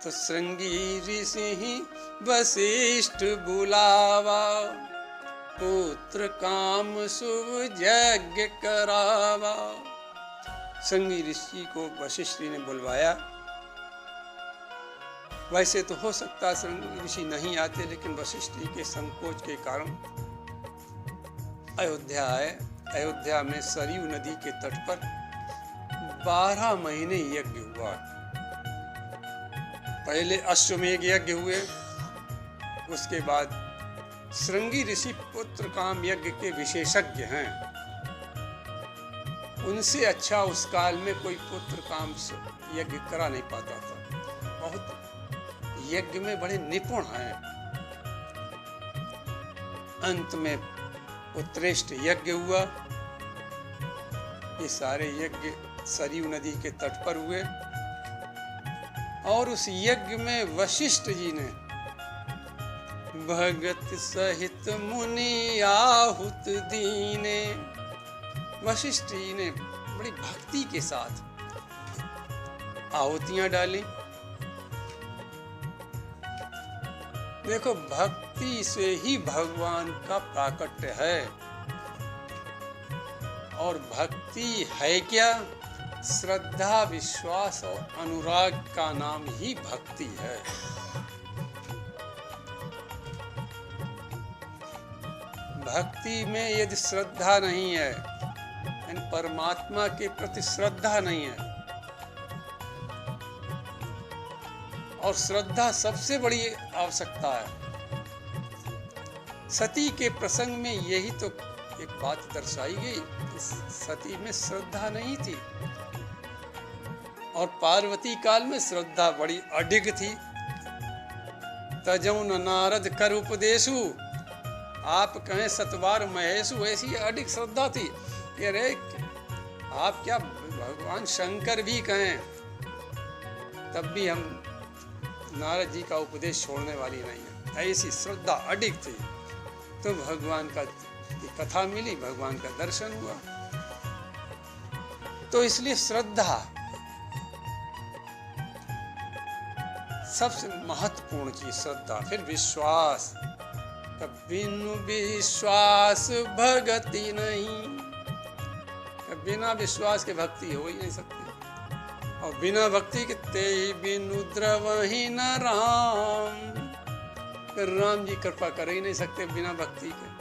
तो श्रृंगी ऋषि वशिष्ठ बुलावा, पुत्र काम शुभ यज्ञ करावा। श्रृंगी ऋषि को वशिष्ठ जी ने बुलवाया। वैसे तो हो सकता श्रृंगी ऋषि नहीं आते, लेकिन वशिष्ठ जी के संकोच के कारण अयोध्या आए। अयोध्या में सरयू नदी के तट पर 12 महीने यज्ञ हुआ। पहले अश्वमेध यज्ञ हुए, उसके बाद श्रृंगी ऋषि पुत्र काम यज्ञ के विशेषज्ञ हैं। उनसे अच्छा उस काल में कोई पुत्र काम यज्ञ करा नहीं पाता था। बहुत यज्ञ में बड़े निपुण हैं। अंत में उत्कृष्ट यज्ञ हुआ। ये सारे यज्ञ सरयू नदी के तट पर हुए और उस यज्ञ में वशिष्ठ जी ने भगत सहित मुनि आहुत दीने। वशिष्ठ जी ने बड़ी भक्ति के साथ आहुतियां डाली। देखो, भक्ति से ही भगवान का प्राकट्य है। और भक्ति है क्या? श्रद्धा, विश्वास और अनुराग का नाम ही भक्ति है। भक्ति में यदि श्रद्धा नहीं है, यानी परमात्मा के प्रति श्रद्धा नहीं है, और श्रद्धा सबसे बड़ी आवश्यकता है। सती के प्रसंग में यही तो एक बात दर्शाई गई। सती में श्रद्धा नहीं थी और पार्वती काल में श्रद्धा बड़ी अडिग थी। तजौ न नारद कर उपदेशु, आप कहें सतवार महेशु, ऐसी अडिग श्रद्धा थी कि अरे आप क्या भगवान शंकर भी कहें तब भी हम नारद जी का उपदेश छोड़ने वाली नहीं है। ऐसी श्रद्धा अडिग थी। तो भगवान का कथा मिली, भगवान का दर्शन हुआ। तो इसलिए श्रद्धा सबसे महत्वपूर्ण चीज, श्रद्धा। फिर विश्वास, बिनु विश्वास भगति नहीं। बिना विश्वास के भक्ति हो ही नहीं सकती। और बिना भक्ति के ते बिनु द्रवहि न राम। राम जी कृपा कर ही नहीं सकते बिना भक्ति के।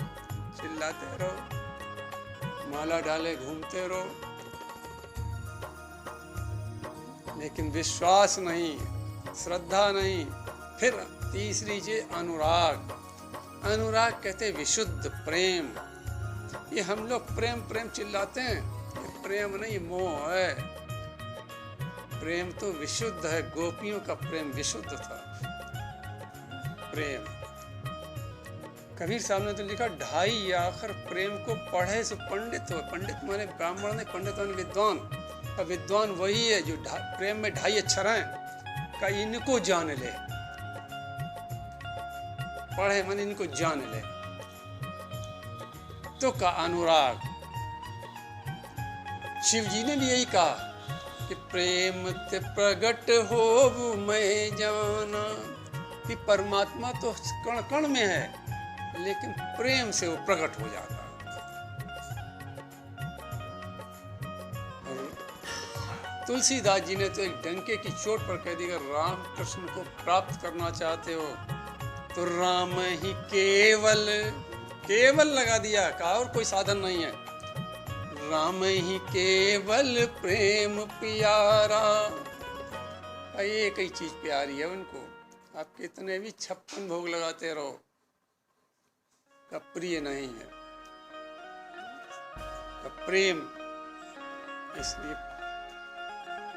चिल्लाते रहो, माला डाले घूमते रहो, लेकिन विश्वास नहीं, श्रद्धा नहीं। फिर तीसरी चीज अनुराग। अनुराग कहते विशुद्ध प्रेम। ये हम लोग प्रेम प्रेम चिल्लाते हैं, ये प्रेम नहीं, मोह है। प्रेम तो विशुद्ध है। गोपियों का प्रेम विशुद्ध था। प्रेम, कबीर साहब ने तो लिखा, ढाई आखिर प्रेम को पढ़े से पंडित हो। पंडित माने ब्राह्मण नहीं, पंडित माने विद्वान। और विद्वान वही है जो प्रेम में ढाई अक्षर हैं का इनको जान ले। पढ़े मन इनको जान ले। तो का अनुराग। शिव जी ने भी यही कहा कि प्रेम ते प्रगट हो मैं जाना। कि परमात्मा तो कण कण में है, लेकिन प्रेम से वो प्रकट हो जाता है। तुलसीदास जी ने तो एक डंके की चोट पर कह दिया, राम कृष्ण को प्राप्त करना चाहते हो तो राम ही केवल, केवल लगा दिया, कहा और कोई साधन नहीं है। राम ही केवल प्रेम प्यारा। एक ही चीज प्यारी है उनको। आप कितने भी 56 भोग लगाते रहो, का प्रिय नहीं है का प्रेम। इसलिए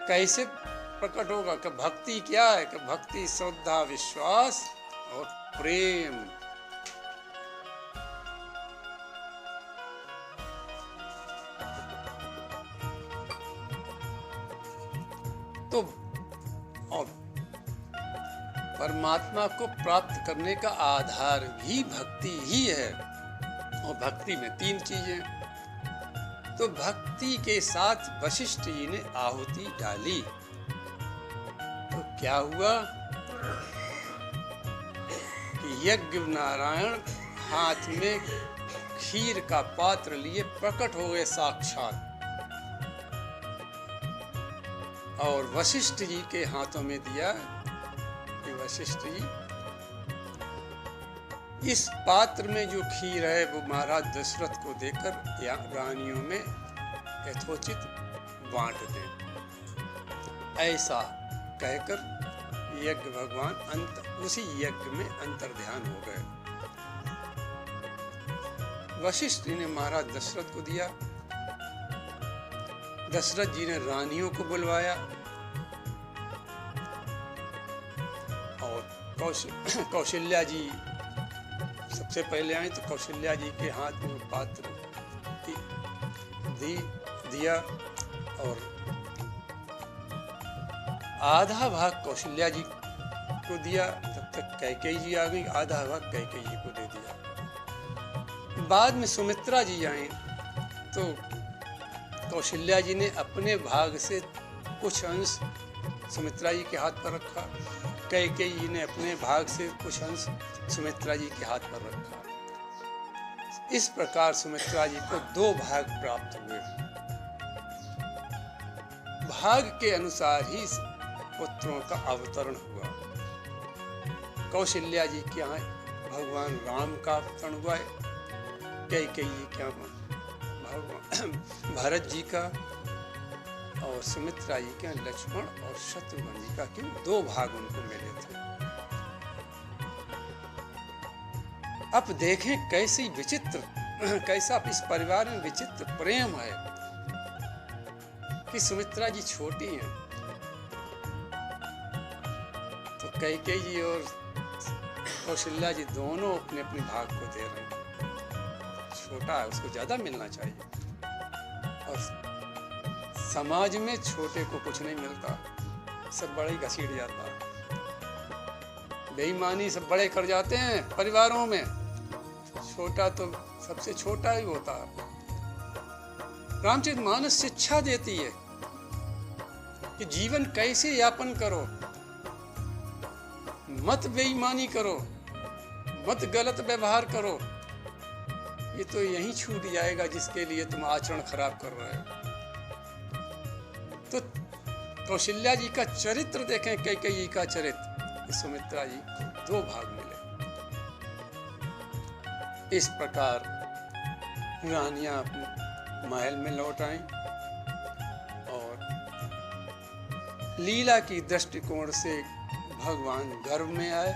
कैसे प्रकट होगा कि भक्ति क्या है? कि भक्ति श्रद्धा, विश्वास और प्रेम। तो और परमात्मा को प्राप्त करने का आधार भी भक्ति ही है। और भक्ति में 3 चीजें। तो भक्ति के साथ वशिष्ठ जी ने आहुति डाली। तो क्या हुआ? कि यज्ञ नारायण हाथ में खीर का पात्र लिए प्रकट हो गए साक्षात, और वशिष्ठ जी के हाथों में दिया कि वशिष्ठ जी इस पात्र में जो खीर है वो महाराज दशरथ को देकर या रानियों में यथोचित बांट दें। ऐसा कहकर यज्ञ भगवान उसी यज्ञ में अंतर्ध्यान हो गए। वशिष्ठ ने महाराज दशरथ को दिया। दशरथ जी ने रानियों को बुलवाया और कौशल्या जी सबसे पहले आई, तो कौशल्या जी के हाथ में पात्र दिया और आधा भाग कौशल्या जी को दिया। तब तक कैकेयी जी आ गई, आधा भाग कैकेयी जी को दे दिया। बाद में सुमित्रा जी आई तो कौशल्या जी ने अपने भाग से कुछ अंश सुमित्रा जी के हाथ पर रखा, कैकेयी जी ने अपने भाग से कुछ अंश सुमित्रा जी के हाथ पर रखा। इस प्रकार सुमित्रा जी को 2 भाग प्राप्त हुए। भाग के अनुसार ही पुत्रों का अवतरण हुआ। कौशल्या जी के यहाँ भगवान राम का अवतरण हुआ, कैकेयी जी के यहाँ भगवान भरत जी का, और सुमित्रा जी के लक्ष्मण और शत्रुघ्न जी का, क्यों 2 भाग उनको मिले थे। अब देखें कैसी विचित्र, कैसा इस परिवार में विचित्र प्रेम है कि सुमित्रा जी छोटी हैं तो कैकेयी जी और कौशल्या जी दोनों अपने अपने भाग को दे रहे हैं। छोटा है, उसको ज्यादा मिलना चाहिए। और समाज में छोटे को कुछ नहीं मिलता, सब बड़े ही घसीट जाता है। बेईमानी सब बड़े कर जाते हैं परिवारों में, छोटा तो सबसे छोटा ही होता है। रामचरितमानस शिक्षा देती है कि जीवन कैसे यापन करो, मत बेईमानी करो, मत गलत व्यवहार करो। ये तो यही छूट जाएगा जिसके लिए तुम आचरण खराब कर रहे हो। तो कौशल्या जी का चरित्र देखें, कैकेयी का चरित्र, सुमित्रा जी को 2 भाग मिले। इस प्रकार रानियां अपने महल में लौट आईं और लीला की दृष्टिकोण से भगवान गर्भ में आए।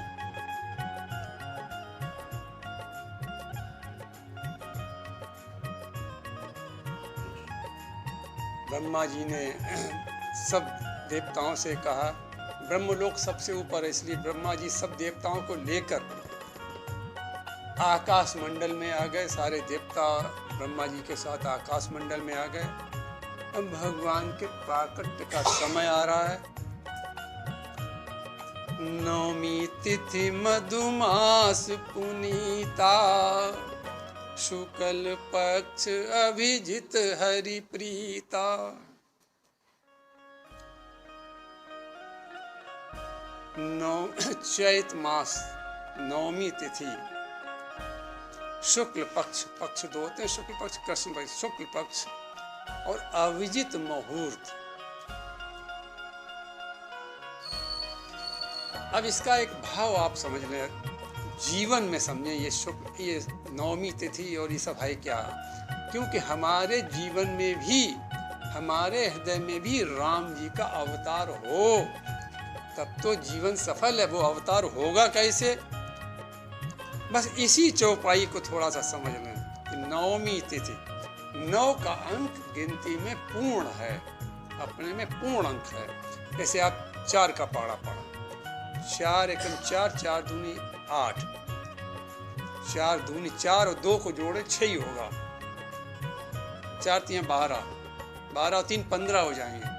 ब्रह्मा जी ने सब देवताओं से कहा, ब्रह्मलोक सबसे ऊपर है, इसलिए ब्रह्मा जी सब देवताओं को लेकर आकाश मंडल में आ गए। सारे देवता ब्रह्मा जी के साथ आकाश मंडल में आ गए। अब भगवान के प्राकट्य का समय आ रहा है। नवमी तिथि मधुमास पुनीता, शुक्ल पक्ष अभिजित हरि प्रीता। चैत मास नवमी तिथि, शुक्ल पक्ष, पक्ष 2 होते हैं, शुक्ल पक्ष कृष्ण पक्ष, शुक्ल पक्ष और अविजित मुहूर्त। अब इसका एक भाव आप समझ लें, जीवन में समझें। ये नवमी तिथि और ये सब है क्या? क्योंकि हमारे जीवन में भी, हमारे हृदय में भी राम जी का अवतार हो, तब तो जीवन सफल है। वो अवतार होगा कैसे? बस इसी चौपाई को थोड़ा सा समझ लें कि नवमी तिथि, 9 का अंक गिनती में पूर्ण है, अपने में पूर्ण अंक है। जैसे आप 4 का पहाड़ा पढ़ा, 4 एकम 4, 4 दूनी 8, 4 दूनी 4 और 2 को जोड़े 6 ही होगा। 4 3 12, 12 और 3 15 हो जाएंगे।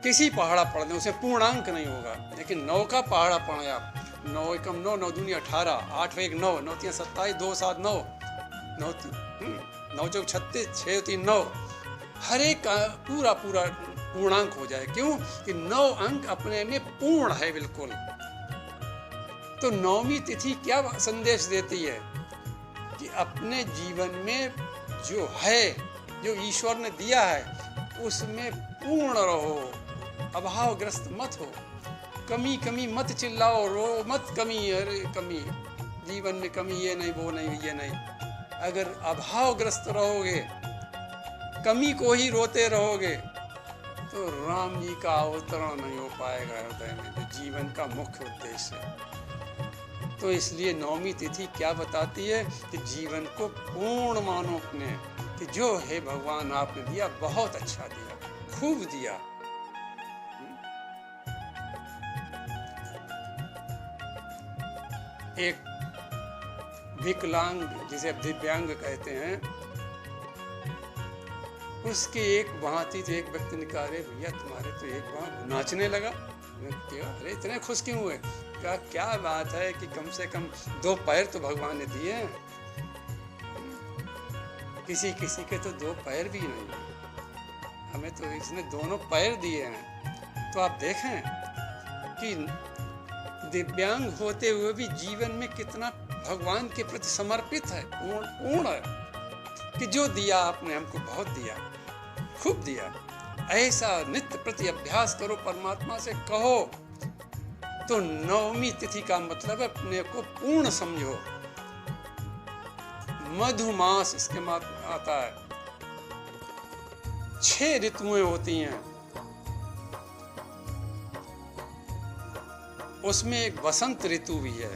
किसी पहाड़ा पढ़ दें उसे पूर्णांक नहीं होगा, लेकिन 9 का पहाड़ा पढ़े आप, 9 एकम 9, 9 दूनी 18, 8 1 9, 9 3 27, 2 7 9, 9 चौक 36, 6 3 9, हर एक का पूरा पूरा पूर्णांक हो जाए। क्यों कि 9 अंक अपने में पूर्ण है बिल्कुल। तो नवमी तिथि क्या संदेश देती है कि अपने जीवन में जो है, जो ईश्वर ने दिया है, उसमें पूर्ण रहो, अभावग्रस्त मत हो, कमी कमी मत चिल्लाओ, रो मत, कमी अरे कमी, जीवन में कमी, ये नहीं वो नहीं ये नहीं। अगर अभावग्रस्त रहोगे, कमी को ही रोते रहोगे, तो राम जी का अवतरण नहीं हो पाएगा हृदय में, जो जीवन का मुख्य उद्देश्य है। तो इसलिए नवमी तिथि क्या बताती है कि जीवन को पूर्ण मानो अपने, कि जो है भगवान आपने दिया बहुत अच्छा दिया, खूब दिया। एक विकलांग, जिसे दिव्यांग कहते हैं, उसकी एक बांह थी, तो एक व्यक्ति ने कहा, अरे भैया तुम्हारे तो एक बांह, नाचने लगा। अरे इतने खुश क्यों हुए? कहा क्या बात है कि कम से कम 2 पैर तो भगवान ने दिए हैं, किसी किसी के तो 2 पैर भी नहीं, हमें तो इसने दोनों पैर दिए हैं। तो आप देखें कि दिव्यांग होते हुए भी जीवन में कितना भगवान के प्रति समर्पित है, पूर्ण है, कि जो दिया आपने हमको बहुत दिया, खूब दिया। ऐसा नित्य प्रति अभ्यास करो, परमात्मा से कहो। तो नवमी तिथि का मतलब है अपने को पूर्ण समझो। मधुमास इसके आता है। 6 ऋतुएं होती हैं, उसमें एक बसंत ऋतु भी है।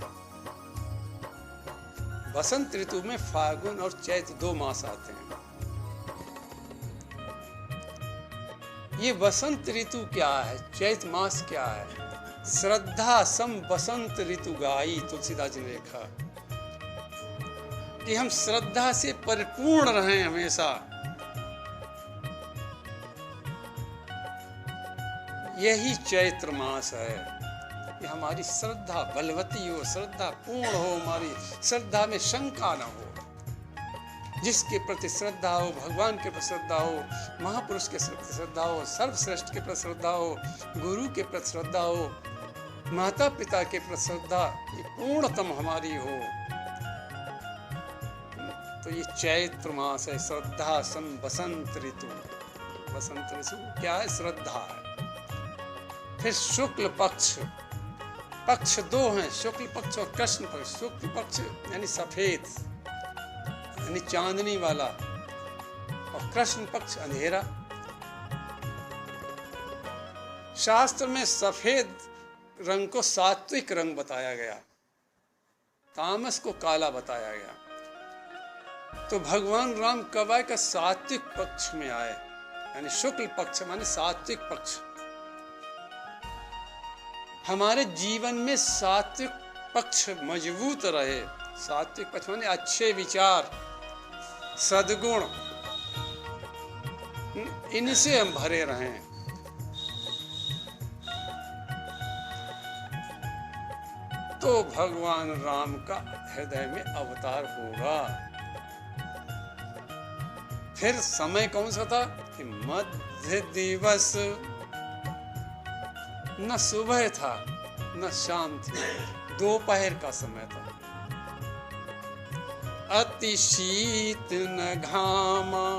बसंत ऋतु में फागुन और चैत 2 मास आते हैं। ये बसंत ऋतु क्या है, चैत मास क्या है? श्रद्धा सम बसंत ऋतु गाई, तुलसीदास जी ने लिखा कि हम श्रद्धा से परिपूर्ण रहें हमेशा। यही चैत्र मास है कि हमारी श्रद्धा बलवती हो, श्रद्धा पूर्ण हो, हमारी श्रद्धा में शंका न हो। जिसके प्रति श्रद्धा हो, भगवान के प्रति श्रद्धा हो, महापुरुष के प्रति श्रद्धा हो, सर्वश्रेष्ठ के प्रति श्रद्धा हो, गुरु के प्रति श्रद्धा हो, माता पिता के प्रति श्रद्धा, ये पूर्णतम हमारी हो। तो ये चैत्र मास है, श्रद्धा सम बसंत ऋतु। बसंत ऋतु क्या है? श्रद्धा है। फिर शुक्ल पक्ष, पक्ष 2 हैं, शुक्ल पक्ष और कृष्ण पक्ष। शुक्ल पक्ष यानी सफेद, यानी चांदनी वाला, और कृष्ण पक्ष अंधेरा। शास्त्र में सफेद रंग को सात्विक रंग बताया गया, तामस को काला बताया गया। तो भगवान राम कब आए? का सात्विक पक्ष में आए, यानी शुक्ल पक्ष माने सात्विक पक्ष। हमारे जीवन में सात्विक पक्ष मजबूत रहे। सात्विक पक्ष माने अच्छे विचार, सद्गुण, इनसे हम भरे रहें। तो भगवान राम का हृदय में अवतार होगा। फिर समय कौन सा था कि मध्य दिवस, न सुबह था न शाम थी, दोपहर का समय था। अति शीत न घामा,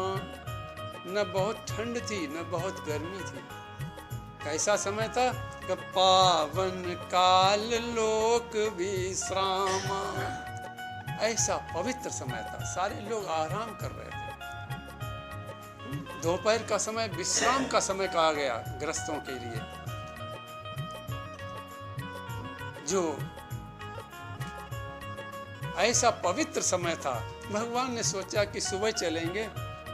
न बहुत ठंड थी न बहुत गर्मी थी। कैसा समय था? पावन काल लोक विश्रामा। ऐसा पवित्र समय था, सारे लोग आराम कर रहे थे। दोपहर का समय विश्राम का समय कहा गया गृहस्थों के लिए। जो ऐसा पवित्र समय था, भगवान ने सोचा कि सुबह चलेंगे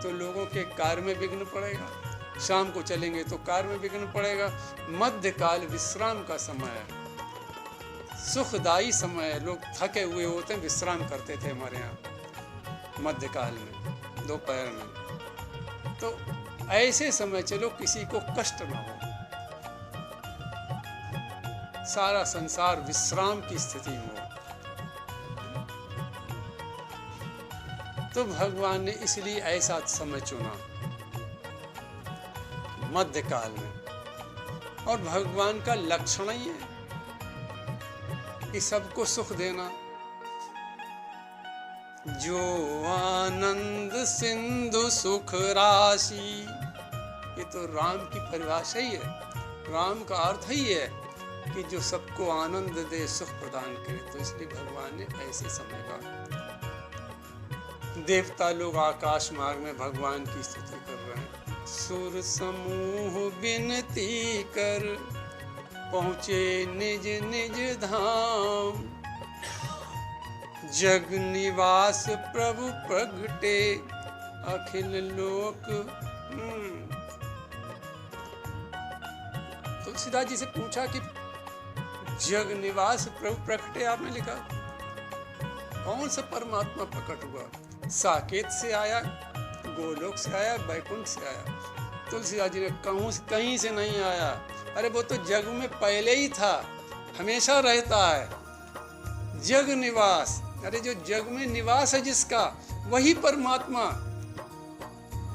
तो लोगों के कार्य में विघ्न पड़ेगा, शाम को चलेंगे तो कार्य में विघ्न पड़ेगा। मध्यकाल विश्राम का समय है, सुखदायी समय है। लोग थके हुए होते हैं, विश्राम करते थे हमारे यहाँ मध्यकाल में, दोपहर में। तो ऐसे समय चलो किसी को कष्ट ना हो, सारा संसार विश्राम की स्थिति में हो। तो भगवान ने इसलिए ऐसा समय चुना मध्यकाल में। और भगवान का लक्षण ही है कि सबको सुख देना। जो आनंद सिंधु सुख राशि, ये तो राम की परिभाषा ही है। राम का अर्थ ही है कि जो सबको आनंद दे, सुख प्रदान करे। तो इसलिए भगवान ने ऐसे समय का देवता लोग आकाश मार्ग में भगवान की स्तुति कर रहे हैं। सुर समूह विनती कर पहुँचे निज निज धाम, जग निवास प्रभु प्रगटे अखिल लोक। तुलसीदास जी से पूछा कि जग निवास प्रभु प्रकटे, आपने लिखा कौन सा परमात्मा प्रकट हुआ? साकेत से आया, गोलोक से आया, बैकुंठ से आया? तुलसीदास जी ने कहीं से नहीं आया। अरे वो तो जग में पहले ही था, हमेशा रहता है। जग निवास, अरे जो जग में निवास है जिसका, वही परमात्मा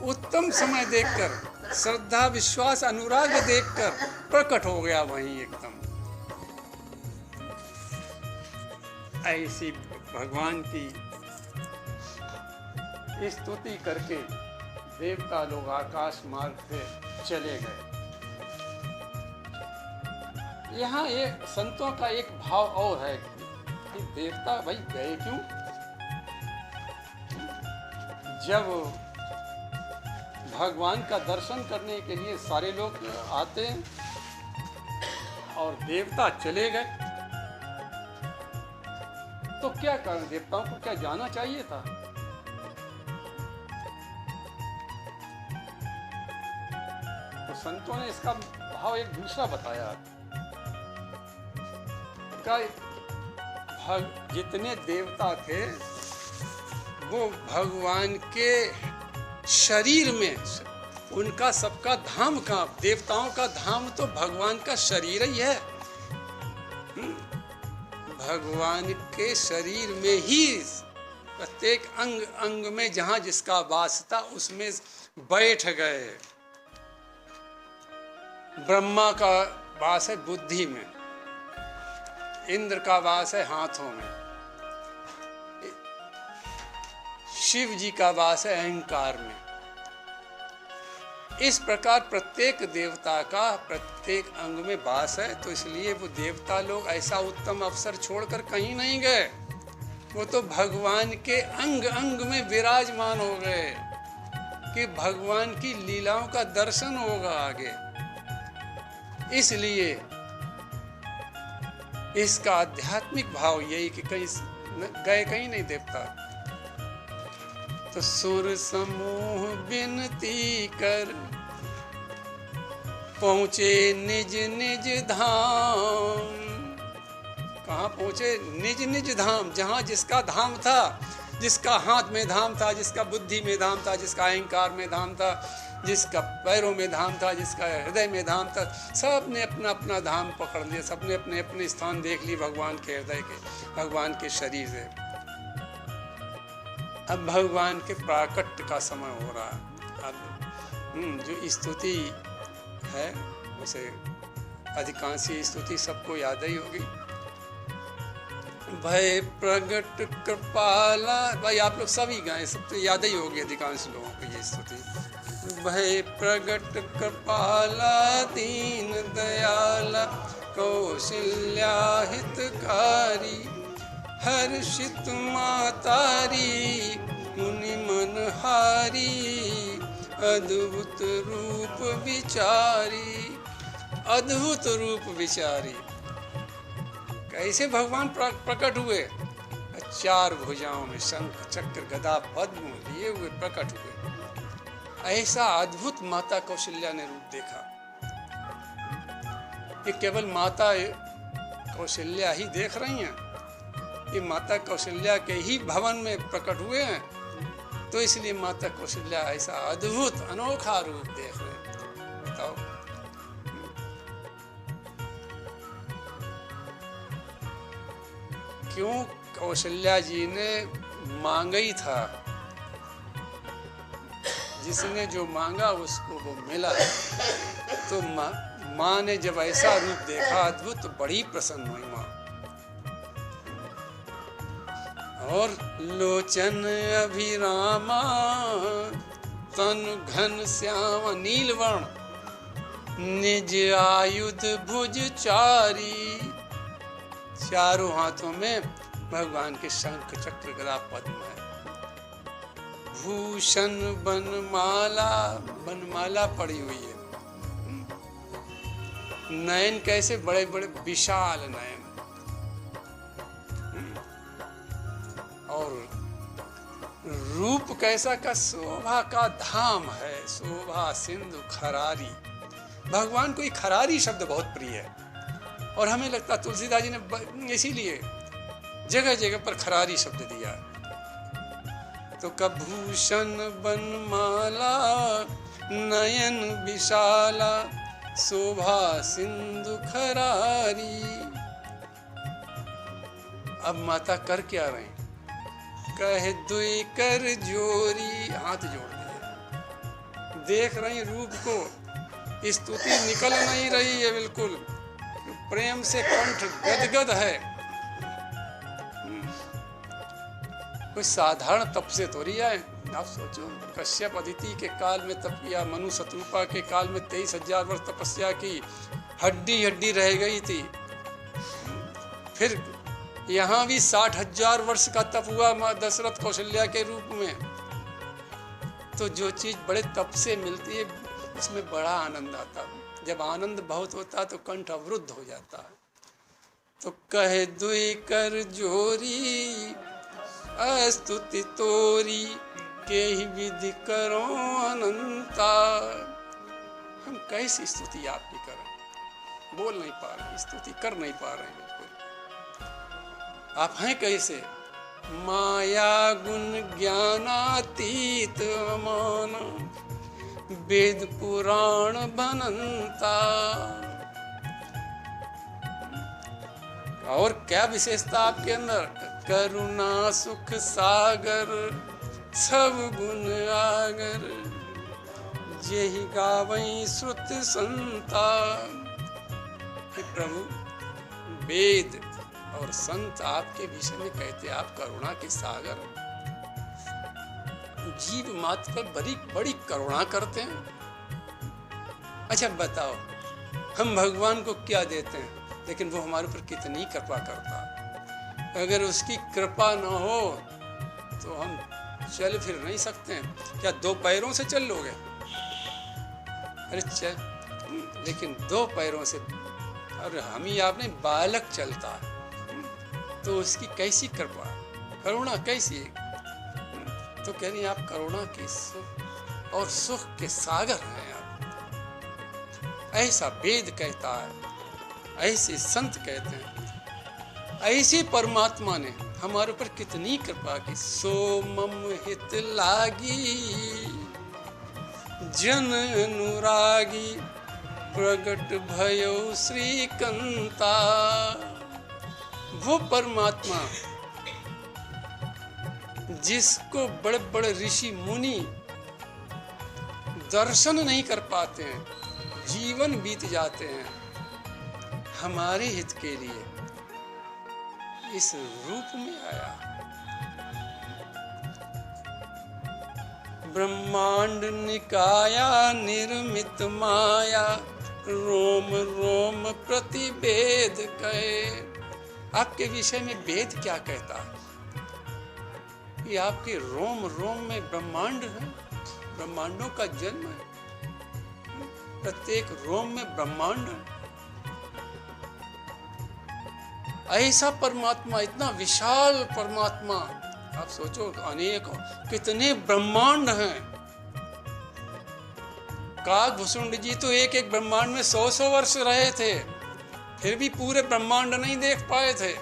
उत्तम समय देखकर, श्रद्धा विश्वास अनुराग देखकर प्रकट हो गया वहीं एकदम। ऐसी भगवान की स्तुति करके देवता लोग आकाश मार्ग से चले गए। यहाँ एक संतों का एक भाव और है कि देवता भाई गए क्यों? जब भगवान का दर्शन करने के लिए सारे लोग आते हैं और देवता चले गए, तो क्या कारण? देवताओं को क्या जाना चाहिए था? तो संतों ने इसका भाव एक दूसरा बताया। जितने देवता थे वो भगवान के शरीर में, उनका सबका धाम कहाँ? देवताओं का धाम तो भगवान का शरीर ही है। भगवान के शरीर में ही प्रत्येक अंग अंग में जहाँ जिसका वास था उसमें बैठ गए। ब्रह्मा का वास है बुद्धि में, इंद्र का वास है हाथों में, शिव जी का वास है अहंकार में। इस प्रकार प्रत्येक देवता का प्रत्येक अंग में वास है। तो इसलिए वो देवता लोग ऐसा उत्तम अवसर छोड़कर कहीं नहीं गए, वो तो भगवान के अंग अंग में विराजमान हो गए कि भगवान की लीलाओं का दर्शन होगा आगे। इसलिए इसका आध्यात्मिक भाव यही कि कहीं गए कहीं नहीं देवता। तो सुर समूह विनती कर पहुँचे निज निज धाम। कहाँ पहुँचे? निज निज धाम, जहाँ जिसका धाम था, जिसका हाथ में धाम था, जिसका बुद्धि में धाम था, जिसका अहंकार में धाम था, जिसका पैरों में धाम था, जिसका हृदय में धाम था, सब ने अपना अपना धाम पकड़ लिया। सब ने अपने अपने स्थान देख लिए भगवान के हृदय के, भगवान के शरीर से। अब भगवान के प्राकट्य का समय हो रहा है। अब जो स्तुति है उसे अधिकांश स्तुति सबको याद ही होगी। भय प्रगट कृपाला, भाई आप लोग सभी गाएं, सब तो याद ही होगी अधिकांश लोगों को ये स्तुति। भय प्रगट कृपाला दीन दयाला कौशल्या हितकारी, हर्षित मातारी मुनि मनहारी, अद्भुत रूप विचारी। अद्भुत रूप विचारी, कैसे भगवान प्रकट हुए? चार भुजाओं में शंख चक्र गदा पद्म लिए हुए प्रकट हुए। ऐसा अद्भुत माता कौशल्या ने रूप देखा। ये केवल माता कौशल्या ही देख रही हैं, ये माता कौशल्या के ही भवन में प्रकट हुए हैं। तो इसलिए माता कौशल्या ऐसा अद्भुत अनोखा रूप देख रहे हैं। बताओ, क्यों? कौशल्या जी ने मांगा ही था, जिसने जो मांगा उसको वो मिला। तो माँ ने जब ऐसा रूप देखा अद्भुत, तो बड़ी प्रसन्न हुई माँ। और लोचन अभिरामा तन घन श्याम नीलवर्ण, निज आयुध भुज चारी। चारों हाथों में भगवान के शंख चक्र गदा पद्म है। भूषण बनमाला, बनमाला पड़ी हुई है। नयन कैसे बड़े बड़े विशाल नयन, और रूप कैसा का शोभा का धाम है। शोभा सिंधु खरारी, भगवान को ये खरारी शब्द बहुत प्रिय है और हमें लगता तुलसीदास जी ने इसीलिए जगह जगह पर खरारी शब्द दिया। तो कभूषण बनमाला नयन विशाला, शोभा सिंधु खरारी। अब माता कर क्या रहे? कहे दुई कर जोरी, हाथ जोड़ दिए। देख रही रूप को, स्तुति निकल नहीं रही है, बिल्कुल प्रेम से कंठ गदगद है। कोई साधारण तप से तो रही है। आप सोचो, कश्यप अदिति के काल में तप किया, मनु शत्रुपा के काल में 23,000 वर्ष तपस्या की, हड्डी हड्डी रह गई थी। फिर यहाँ भी 60,000 वर्ष का तप हुआ माँ दशरथ कौशल्या के रूप में। तो जो चीज बड़े तप से मिलती है उसमें बड़ा आनंद आता है। जब आनंद बहुत होता है तो कंठ अवरुद्ध हो जाता है। तो कहे दुई कर जोरी, अस्तुति तोरी, के ही विधि करो अनंता। हम कैसी स्तुति आपकी करें? बोल नहीं पा रहे, स्तुति कर नहीं पा रहे बिल्कुल। आप हैं कैसे? माया गुण ज्ञानातीत मान, वेद पुराण बनंता। और क्या विशेषता आपके अंदर? करुणा सुख सागर, सब गुण आगर, जेहि गावई श्रुत संता। प्रभु वेद और संत आपके विषय में कहते हैं आप करुणा के सागर, जीव मात्र पर बड़ी बड़ी करुणा करते हैं। अच्छा बताओ, हम भगवान को क्या देते हैं, लेकिन वो हमारे ऊपर कितनी कृपा करता है। अगर उसकी कृपा न हो तो हम चल फिर नहीं सकते हैं। क्या 2 पैरों से चल लोगे? अरे चल, लेकिन 2 पैरों से, और हम ही आपने बालक चलता है, तो उसकी कैसी कृपा, करुणा कैसी है। तो कह रही हैं आप करुणा के सुख और सुख के सागर हैं आप। ऐसा वेद कहता है, ऐसे संत कहते हैं, ऐसे परमात्मा ने हमारे ऊपर कितनी कृपा की। सो मम हित लागी, जन अनुरागी, प्रगट भयो श्रीकंता। वो परमात्मा जिसको बड़े बड़े ऋषि मुनि दर्शन नहीं कर पाते हैं, जीवन बीत जाते हैं, हमारे हित के लिए इस रूप में आया। ब्रह्मांड निकाया निर्मित माया, रोम रोम प्रतिवेद कहे। आपके विषय में वेद क्या कहता है? कि आपके रोम रोम में ब्रह्मांड है, ब्रह्मांडों का जन्म है, प्रत्येक रोम में ब्रह्मांड है। ऐसा परमात्मा, इतना विशाल परमात्मा, आप सोचो अनेक कितने ब्रह्मांड हैं। काकभूषुंड जी तो एक एक ब्रह्मांड में 100-100 वर्ष रहे थे, फिर भी पूरे ब्रह्मांड नहीं देख पाए थे।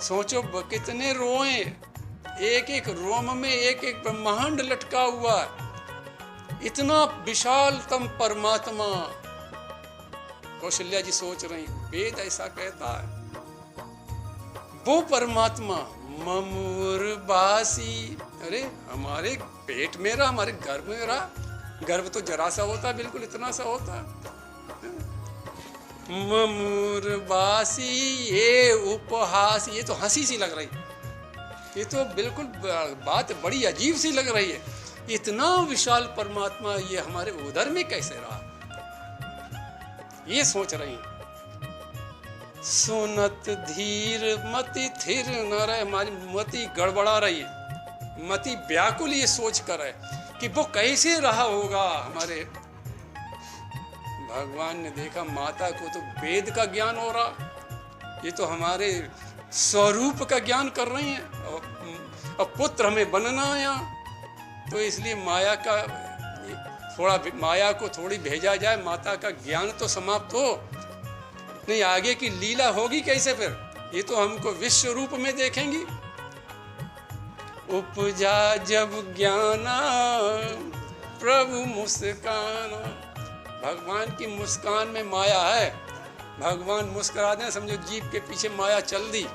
सोचो कितने रोए, एक एक रोम में एक एक ब्रह्मांड लटका हुआ, इतना विशालतम परमात्मा। कौशल्या जी सोच रही, वेद ऐसा कहता है। वो परमात्मा ममुरबासी, अरे हमारे पेट में रहा, हमारे गर्भ में रहा। गर्भ तो जरा सा होता, बिल्कुल इतना सा होता। ममुरबासी ये उपहास, ये तो हंसी सी लग रही। ये तो बिल्कुल बात बड़ी अजीब सी लग रही है। इतना विशाल परमात्मा ये हमारे उदर में कैसे रहा, ये सोच रही हैं। सुनत धीर मति थिर न रहे, हमारी मति गड़बड़ा रही है, मति व्याकुल ये सोच कर है कि वो कैसे रहा होगा हमारे। भगवान ने देखा माता को तो वेद का ज्ञान हो रहा, ये तो हमारे स्वरूप का ज्ञान कर रही हैं, और पुत्र हमें बनना है यहाँ, तो इसलिए माया का थोड़ा, माया को थोड़ी भेजा जाए, माता का ज्ञान तो समाप्त हो, नहीं आगे की लीला होगी कैसे फिर, ये तो हमको विश्व रूप में देखेंगी। उपजा जब ज्ञाना प्रभु मुस्काना, भगवान की मुस्कान में माया है, भगवान मुस्कुरा दें समझो जीभ के पीछे माया चल दी।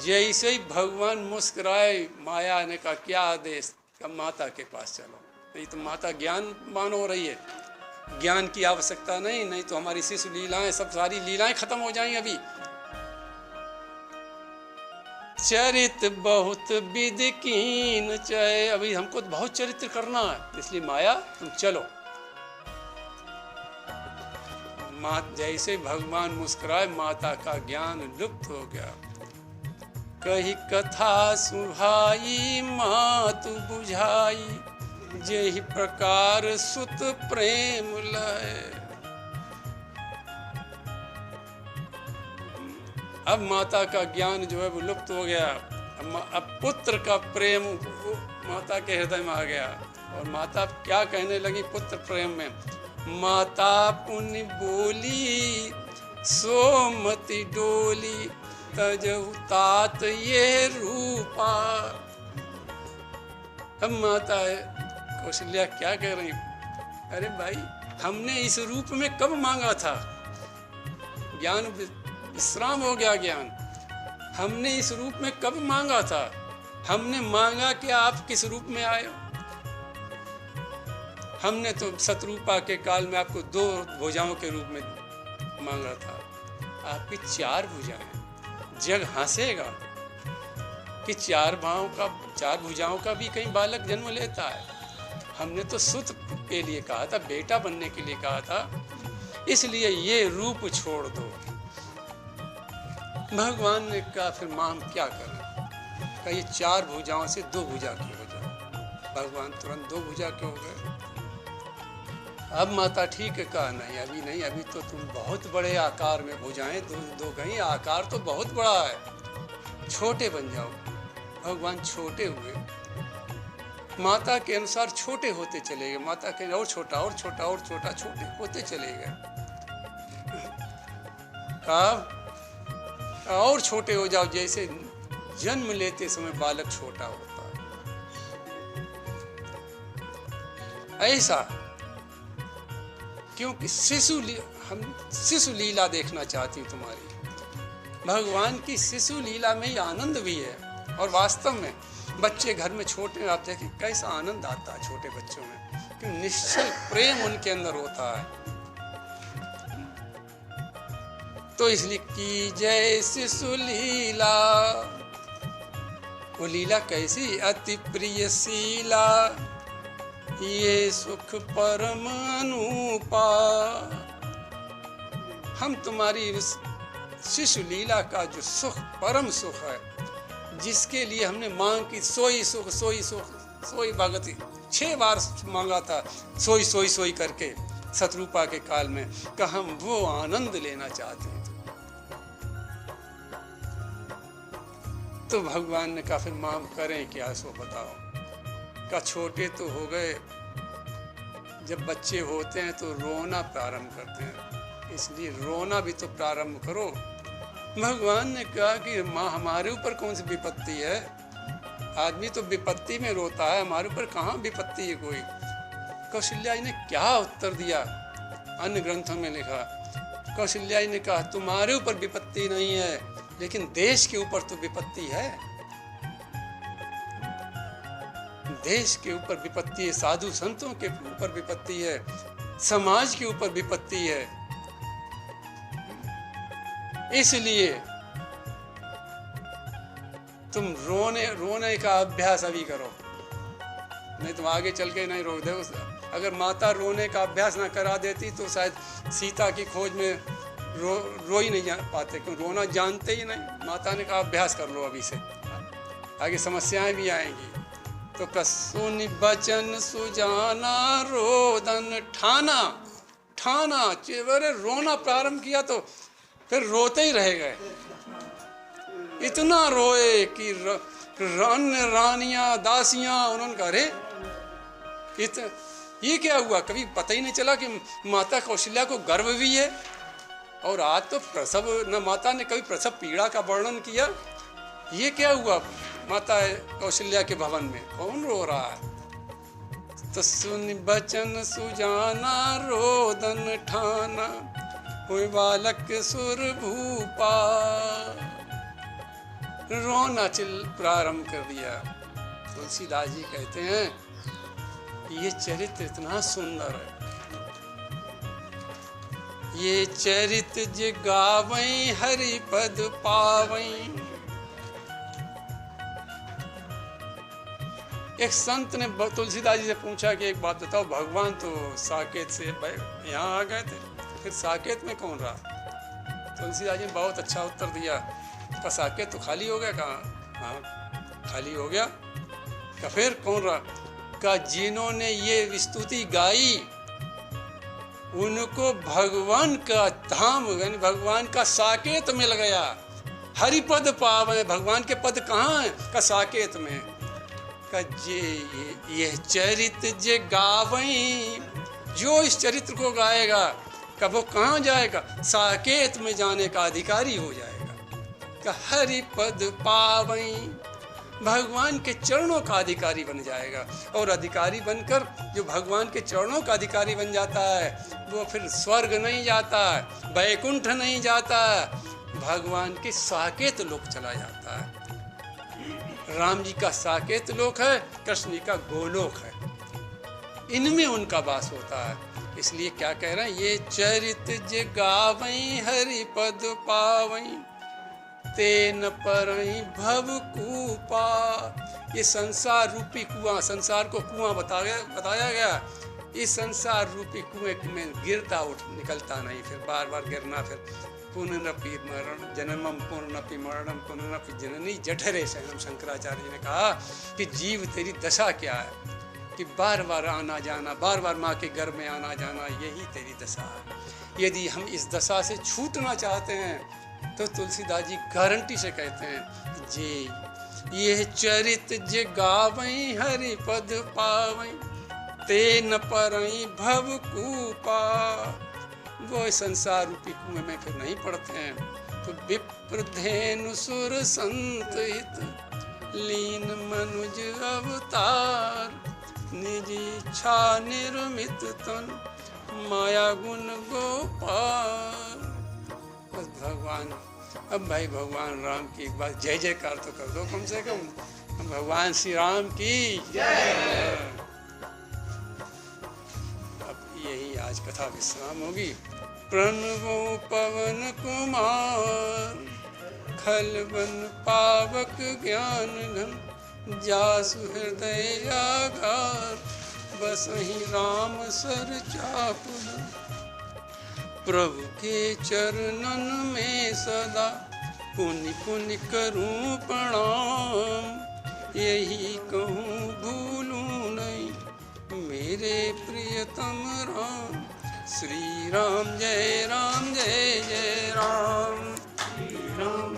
जैसे ही भगवान मुस्कुराए, माया ने कहा क्या आदेश, का माता के पास चलो, नहीं तो माता ज्ञानवान हो रही है, ज्ञान की आवश्यकता नहीं, नहीं तो हमारी शिशु लीलाएं, सब सारी लीलाएं खत्म हो जाएंगी। अभी चरित बहुत विद कीन चाहे, अभी हमको तो बहुत चरित्र करना है, इसलिए माया तुम चलो। जैसे भगवान मुस्कुराए, माता का ज्ञान लुप्त हो गया। कही कथा सुहाई मातु बुझाई, जेहि प्रकार सुत प्रेम लय। अब माता का ज्ञान जो है वो लुप्त हो गया, अब पुत्र का प्रेम माता के हृदय में आ गया। और माता क्या कहने लगी पुत्र प्रेम में, माता पुण्य बोली सोमति डोली, तजहु तात ये रूपा। अब माता कौशल्या क्या कह रही, अरे भाई हमने इस रूप में कब मांगा था, ज्ञान विश्राम हो गया ज्ञान, हमने इस रूप में कब मांगा था, हमने मांगा कि आप किस रूप में आए हो। हमने तो शत्रुपा के काल में आपको 2 भुजाओं के रूप में मांगा था, आपकी 4 भुजाएं, जग हंसेगा कि 4 भुजाओं का भी कहीं बालक जन्म लेता है। हमने तो सुत के लिए कहा था, बेटा बनने के लिए कहा था, इसलिए ये रूप छोड़ दो। भगवान ने कहा फिर माम क्या करें, कहा ये 4 भुजाओं से 2 भुजा के हो जाओ। भगवान तुरंत 2 भुजा के हो गए। अब माता ठीक है, कहा नहीं अभी नहीं, अभी तो तुम बहुत बड़े आकार में भुजाएं दो कहीं, आकार तो बहुत बड़ा है, छोटे बन जाओ। भगवान छोटे हुए, माता के अनुसार छोटे होते चले गए, माता के और छोटा और छोटा और छोटा, छोटे होते चले गए। कहा और छोटे हो जाओ, जैसे जन्म लेते समय बालक छोटा होता है ऐसा। क्योंकि हम शिशु लीला देखना चाहती हूँ तुम्हारी। भगवान की शिशु लीला में ही आनंद भी है, और वास्तव में बच्चे घर में छोटे आते हैं कि कैसा आनंद आता है छोटे बच्चों में, कि निश्चल प्रेम उनके अंदर होता है। तो इसलिए की जय शिशु लीला, वो लीला कैसी, अति प्रिय शीला, ये सुख परम अनुपा। हम तुम्हारी शिशु लीला का जो सुख परम सुख है, जिसके लिए हमने मांग की, सोई सुख सोई सुख सोई भगति 6 बार मांगा था, सोई सोई सोई करके शत्रुपा के काल में, कि हम वो आनंद लेना चाहते हैं। तो भगवान ने कहा फिर माम करें क्या, सो बताओ। का छोटे तो हो गए, जब बच्चे होते हैं तो रोना प्रारंभ करते हैं, इसलिए रोना भी तो प्रारंभ करो। भगवान ने कहा कि माँ हमारे ऊपर कौन सी विपत्ति है, आदमी तो विपत्ति में रोता है, हमारे ऊपर कहाँ विपत्ति है कोई। कौशल्या जी ने क्या उत्तर दिया, अन्य ग्रंथों में लिखा, कौशल्या जी ने कहा तुम्हारे ऊपर विपत्ति नहीं है, लेकिन देश के ऊपर तो विपत्ति है, देश के ऊपर विपत्ति है, साधु संतों के ऊपर विपत्ति है, समाज के ऊपर विपत्ति है। इसलिए तुम रोने का अभ्यास अभी करो, नहीं तुम आगे चल के नहीं रोक दे। अगर माता रोने का अभ्यास ना करा देती तो शायद सीता की खोज में रो ही नहीं पाते, क्यों रोना जानते ही नहीं। माता ने कहा अभ्यास कर लो अभी से, आगे समस्याएं भी आएंगी। तो कसुन बचन सुजाना रोदन ठाना, ठाना अरे रोना प्रारंभ किया तो फिर रोते ही रह गए। इतना रोए कि रानियां दासियां उन्होंने कहा अरे ये क्या हुआ, कभी पता ही नहीं चला कि माता कौशल्या को गर्भ भी है। और आज तो प्रसव न माता ने कभी प्रसव पीड़ा का वर्णन किया, ये क्या हुआ माता कौशल्या के भवन में, कौन रो रहा है। तो सुन बचन सुजाना रोदन ठाना, हुए बालक सुर भूपा, रोना प्रारंभ कर दिया। तुलसीदास जी कहते हैं ये चरित्र इतना सुंदर है, ये चरित जे गावई हरि पद पावई। एक संत ने तुलसीदास जी से पूछा कि एक बात बताओ, भगवान तो साकेत से यहाँ आ गए थे, फिर साकेत में कौन रहा। तुलसीदास जी ने बहुत अच्छा उत्तर दिया, का साकेत तो खाली हो गया। कहा हाँ खाली हो गया। का फिर कौन रहा। का जिन्होंने ये स्तुति गाई उनको भगवान का धाम यानी भगवान का साकेत मिल गया। हरिपद पावे, भगवान के पद कहाँ है, का साकेत में। का ये चरित्र जे गावई, जो इस चरित्र को गाएगा का वो कहाँ जाएगा, साकेत में जाने का अधिकारी हो जाएगा। का हरिपद पावई, भगवान के चरणों का अधिकारी बन जाएगा। और अधिकारी बनकर जो भगवान के चरणों का अधिकारी बन जाता है वो फिर स्वर्ग नहीं जाता, वैकुंठ नहीं जाता, भगवान के साकेत लोक चला जाता है। राम जी का साकेत लोक है, कृष्ण जी का गोलोक है, इनमें उनका वास होता है। इसलिए क्या कह रहे हैं, ये चरित जे गावई हरि पद पावई, तेन परई भव कूपा। ये संसार रूपी कुआं, संसार को कुआं बताया गया। इस संसार रूपी कुएं में गिरता निकलता नहीं, फिर बार बार गिरना, फिर पुनरपि मरण जन्मम पुनरपि मरणम पुनरपि जननी जठरे शयनम। शंकराचार्य जी ने कहा कि जीव तेरी दशा क्या है, कि बार बार आना जाना, बार बार माँ के गर्भ में आना जाना, यही तेरी दशा है। यदि हम इस दशा से छूटना चाहते हैं तो तुलसीदास जी गारंटी से कहते हैं जी ये चरित जे गावई हरि पद पावई, तेन परई भव कूपा। वो संसार रूपी कुएं में फिर नहीं पड़ते हैं। तो विप्रधेनु सुर संत हित लीन मनुज अवतार, निज इच्छा निर्मित तन माया गुण गोपाल। बस भगवान, अब भाई भगवान राम की एक बार जय जयकार तो कर दो कम से कम, भगवान श्री राम की जय। अब यही आज कथा विश्राम होगी। प्रणवो पवन कुमार, खलबन पावक ज्ञान घन, जासु हृदय आगार, बसहि राम सर चापुन। प्रभु के चरणन में सदा पुनि पुनि करूं प्रणाम, यही कहूँ भूलूं नहीं मेरे प्रियतम राम। श्री राम जय जय राम, श्री राम